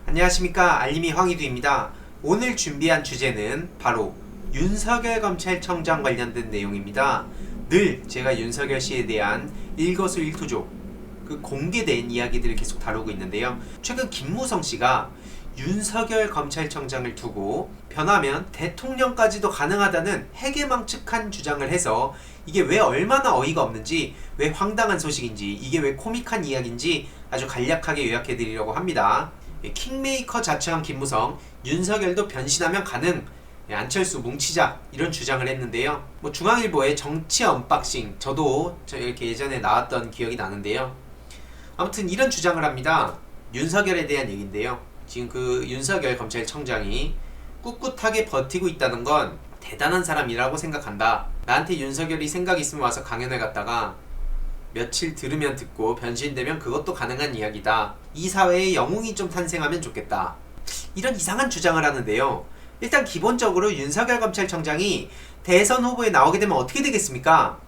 안녕하십니까, 알림이 황희두입니다. 오늘 준비한 주제는 바로 윤석열 검찰청장 관련된 내용입니다. 늘 제가 윤석열 씨에 대한 일거수일투족, 그 공개된 이야기들을 계속 다루고 있는데요. 최근 김무성 씨가 윤석열 검찰청장을 두고 변하면 대통령까지도 가능하다는 해괴망측한 주장을 해서 이게 왜 얼마나 어이가 없는지, 왜 황당한 소식인지, 이게 왜 코믹한 이야기인지 아주 간략하게 요약해드리려고 합니다. 킹메이커 자처한 김무성, 윤석열도 변신하면 가능, 안철수 뭉치자, 이런 주장을 했는데요. 중앙일보의 정치 언박싱, 저도 이렇게 예전에 나왔던 기억이 나는데요. 아무튼 이런 주장을 합니다. 윤석열에 대한 얘기인데요. 지금 그 윤석열 검찰청장이 꿋꿋하게 버티고 있다는 건 대단한 사람이라고 생각한다. 나한테 윤석열이 생각 있으면 와서 강연을 갔다가 며칠 들으면 듣고 변신되면 그것도 가능한 이야기다. 이 사회에 영웅이 좀 탄생하면 좋겠다. 이런 이상한 주장을 하는데요. 일단 기본적으로 윤석열 검찰청장이 대선 후보에 나오게 되면 어떻게 되겠습니까?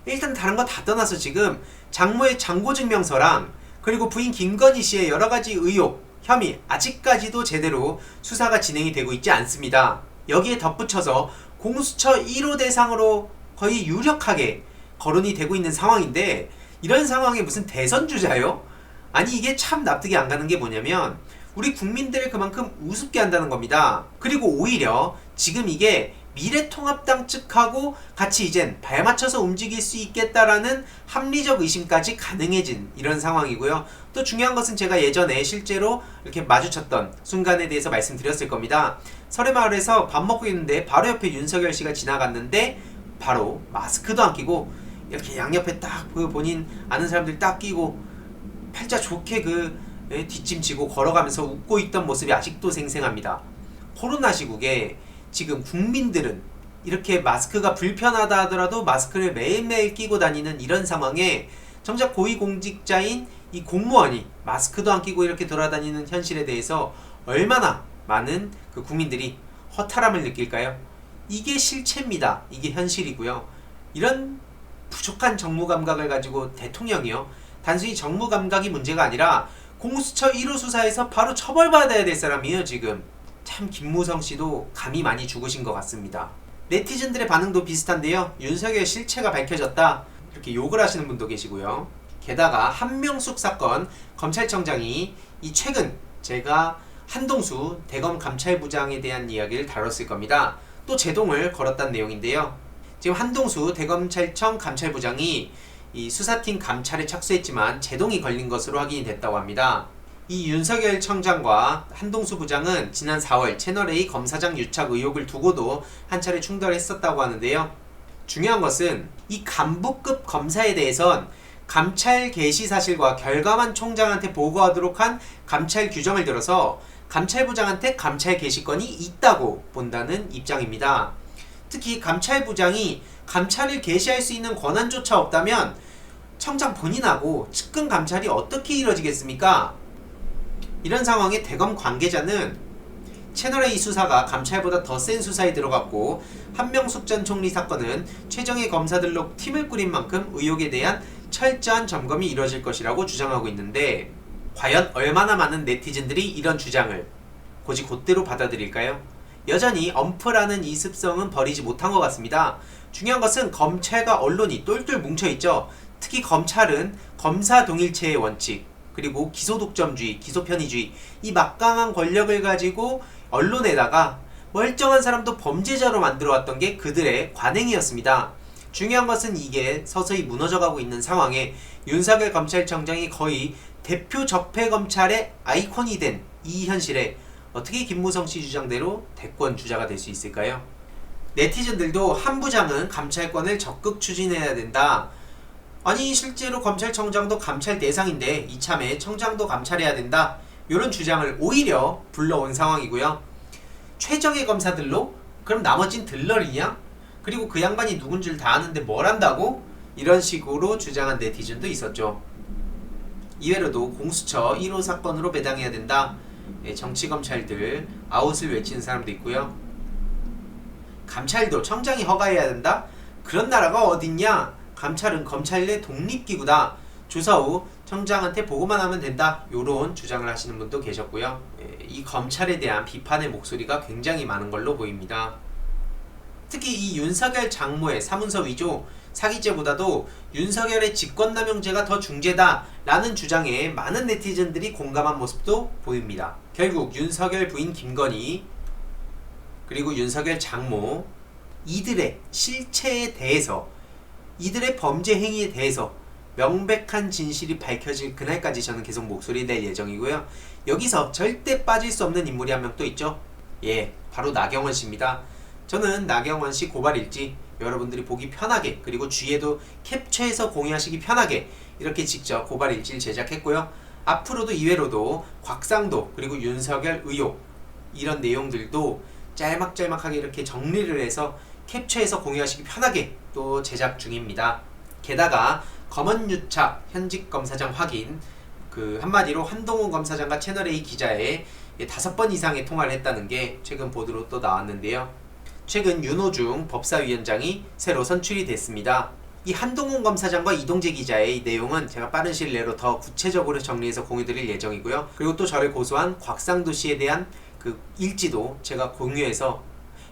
일단 다른 거 다 떠나서 지금 장모의 장고증명서랑 그리고 부인 김건희 씨의 여러가지 의혹, 혐의 아직까지도 제대로 수사가 진행이 되고 있지 않습니다. 여기에 덧붙여서 공수처 1호 대상으로 거의 유력하게 거론이 되고 있는 상황인데, 이런 상황에 무슨 대선 주자요? 아니, 이게 참 납득이 안 가는 게 뭐냐면 우리 국민들을 그만큼 우습게 한다는 겁니다. 그리고 오히려 지금 이게 미래통합당 측하고 같이 이젠 발맞춰서 움직일 수 있겠다라는 합리적 의심까지 가능해진 이런 상황이고요. 또 중요한 것은 제가 예전에 실제로 이렇게 마주쳤던 순간에 대해서 말씀드렸을 겁니다. 설해마을에서 밥 먹고 있는데 바로 옆에 윤석열 씨가 지나갔는데 바로 마스크도 안 끼고 이렇게 양옆에 딱 본인 아는 사람들 딱 끼고 팔자 좋게 뒷짐지고 걸어가면서 웃고 있던 모습이 아직도 생생합니다. 코로나 시국에 지금 국민들은 이렇게 마스크가 불편하다 하더라도 마스크를 매일매일 끼고 다니는 이런 상황에 정작 고위공직자인 이 공무원이 마스크도 안 끼고 이렇게 돌아다니는 현실에 대해서 얼마나 많은 그 국민들이 허탈함을 느낄까요? 이게 실체입니다. 이게 현실이고요. 이런 부족한 정무 감각을 가지고 대통령이요, 단순히 정무 감각이 문제가 아니라 공수처 1호 수사에서 바로 처벌받아야 될 사람이에요. 지금 참 김무성 씨도 감이 많이 죽으신 것 같습니다. 네티즌들의 반응도 비슷한데요. 윤석열 실체가 밝혀졌다, 이렇게 욕을 하시는 분도 계시고요. 게다가 한명숙 사건 검찰청장이 이 최근 제가 한동수 대검 감찰부장에 대한 이야기를 다뤘을 겁니다. 또 제동을 걸었다는 내용인데요. 지금 한동수 대검찰청 감찰부장이 이 수사팀 감찰에 착수했지만 제동이 걸린 것으로 확인이 됐다고 합니다. 이 윤석열 청장과 한동수 부장은 지난 4월 채널A 검사장 유착 의혹을 두고도 한 차례 충돌했었다고 하는데요. 중요한 것은 이 간부급 검사에 대해선 감찰 개시 사실과 결과만 총장한테 보고하도록 한 감찰 규정을 들어서 감찰부장한테 감찰 개시권이 있다고 본다는 입장입니다. 특히 감찰부장이 감찰을 개시할 수 있는 권한조차 없다면 청장 본인하고 측근 감찰이 어떻게 이루어지겠습니까? 이런 상황에 대검 관계자는 채널A 수사가 감찰보다 더 센 수사에 들어갔고 한명숙 전 총리 사건은 최정예 검사들로 팀을 꾸린 만큼 의혹에 대한 철저한 점검이 이루어질 것이라고 주장하고 있는데, 과연 얼마나 많은 네티즌들이 이런 주장을 곧대로 받아들일까요? 여전히 엄프라는 이 습성은 버리지 못한 것 같습니다. 중요한 것은 검찰과 언론이 똘똘 뭉쳐있죠. 특히 검찰은 검사 동일체의 원칙, 그리고 기소독점주의, 기소편의주의, 이 막강한 권력을 가지고 언론에다가 멀쩡한 사람도 범죄자로 만들어왔던 게 그들의 관행이었습니다. 중요한 것은 이게 서서히 무너져가고 있는 상황에 윤석열 검찰청장이 거의 대표 적폐 검찰의 아이콘이 된 이 현실에 어떻게 김무성 씨 주장대로 대권 주자가 될 수 있을까요? 네티즌들도 한 부장은 감찰권을 적극 추진해야 된다. 아니, 실제로 검찰청장도 감찰 대상인데 이참에 청장도 감찰해야 된다, 이런 주장을 오히려 불러온 상황이고요. 최정예 검사들로? 그럼 나머진 들러리냐? 그리고 그 양반이 누군 줄 다 아는데 뭘 한다고? 이런 식으로 주장한 네티즌도 있었죠. 이외로도 공수처 1호 사건으로 배당해야 된다, 정치검찰들 아웃을 외치는 사람도 있고요. 감찰도 청장이 허가해야 된다? 그런 나라가 어딨냐? 감찰은 검찰 내 독립기구다. 조사 후 청장한테 보고만 하면 된다, 요런 주장을 하시는 분도 계셨고요. 이 검찰에 대한 비판의 목소리가 굉장히 많은 걸로 보입니다. 특히 이 윤석열 장모의 사문서 위조 사기죄보다도 윤석열의 직권남용죄가 더 중죄다 라는 주장에 많은 네티즌들이 공감한 모습도 보입니다. 결국 윤석열 부인 김건희 그리고 윤석열 장모, 이들의 실체에 대해서, 이들의 범죄 행위에 대해서 명백한 진실이 밝혀질 그날까지 저는 계속 목소리 낼 예정이고요. 여기서 절대 빠질 수 없는 인물이 한 명 또 있죠. 바로 나경원 씨입니다. 저는 나경원 씨 고발 일지 여러분들이 보기 편하게, 그리고 주위에도 캡처해서 공유하시기 편하게 이렇게 직접 고발 일지를 제작했고요. 앞으로도 이외로도 곽상도 그리고 윤석열 의혹 이런 내용들도 짤막짤막하게 이렇게 정리를 해서 캡처해서 공유하시기 편하게 또 제작 중입니다. 게다가 검언유착 현직 검사장 확인, 한마디로 한동훈 검사장과 채널A 기자의 5번 이상의 통화를 했다는 게 최근 보도로 또 나왔는데요. 최근 윤호중 법사위원장이 새로 선출이 됐습니다. 이 한동훈 검사장과 이동재 기자의 내용은 제가 빠른 시일 내로 더 구체적으로 정리해서 공유드릴 예정이고요. 그리고 또 저를 고소한 곽상도 씨에 대한 일지도 제가 공유해서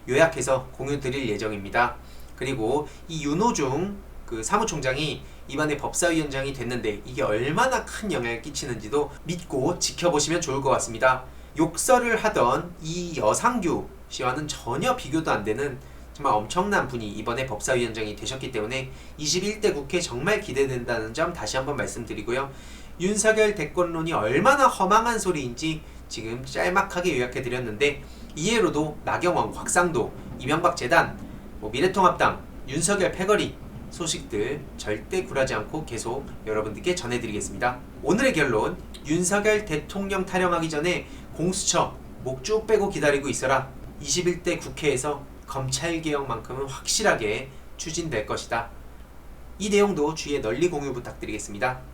요약해서 공유드릴 예정입니다. 그리고 이 윤호중 사무총장이 이번에 법사위원장이 됐는데 이게 얼마나 큰 영향을 끼치는지도 믿고 지켜보시면 좋을 것 같습니다. 욕설을 하던 이 여상규 씨와는 전혀 비교도 안 되는 정말 엄청난 분이 이번에 법사위원장이 되셨기 때문에 21대 국회 정말 기대된다는 점 다시 한번 말씀드리고요. 윤석열 대권론이 얼마나 허망한 소리인지 지금 짤막하게 요약해드렸는데, 이해로도 나경원, 곽상도, 이명박 재단, 미래통합당, 윤석열 패거리 소식들 절대 굴하지 않고 계속 여러분들께 전해드리겠습니다. 오늘의 결론, 윤석열 대통령 타령하기 전에 공수처 목 쭉 빼고 기다리고 있어라. 21대 국회에서 검찰개혁만큼은 확실하게 추진될 것이다. 이 내용도 주위에 널리 공유 부탁드리겠습니다.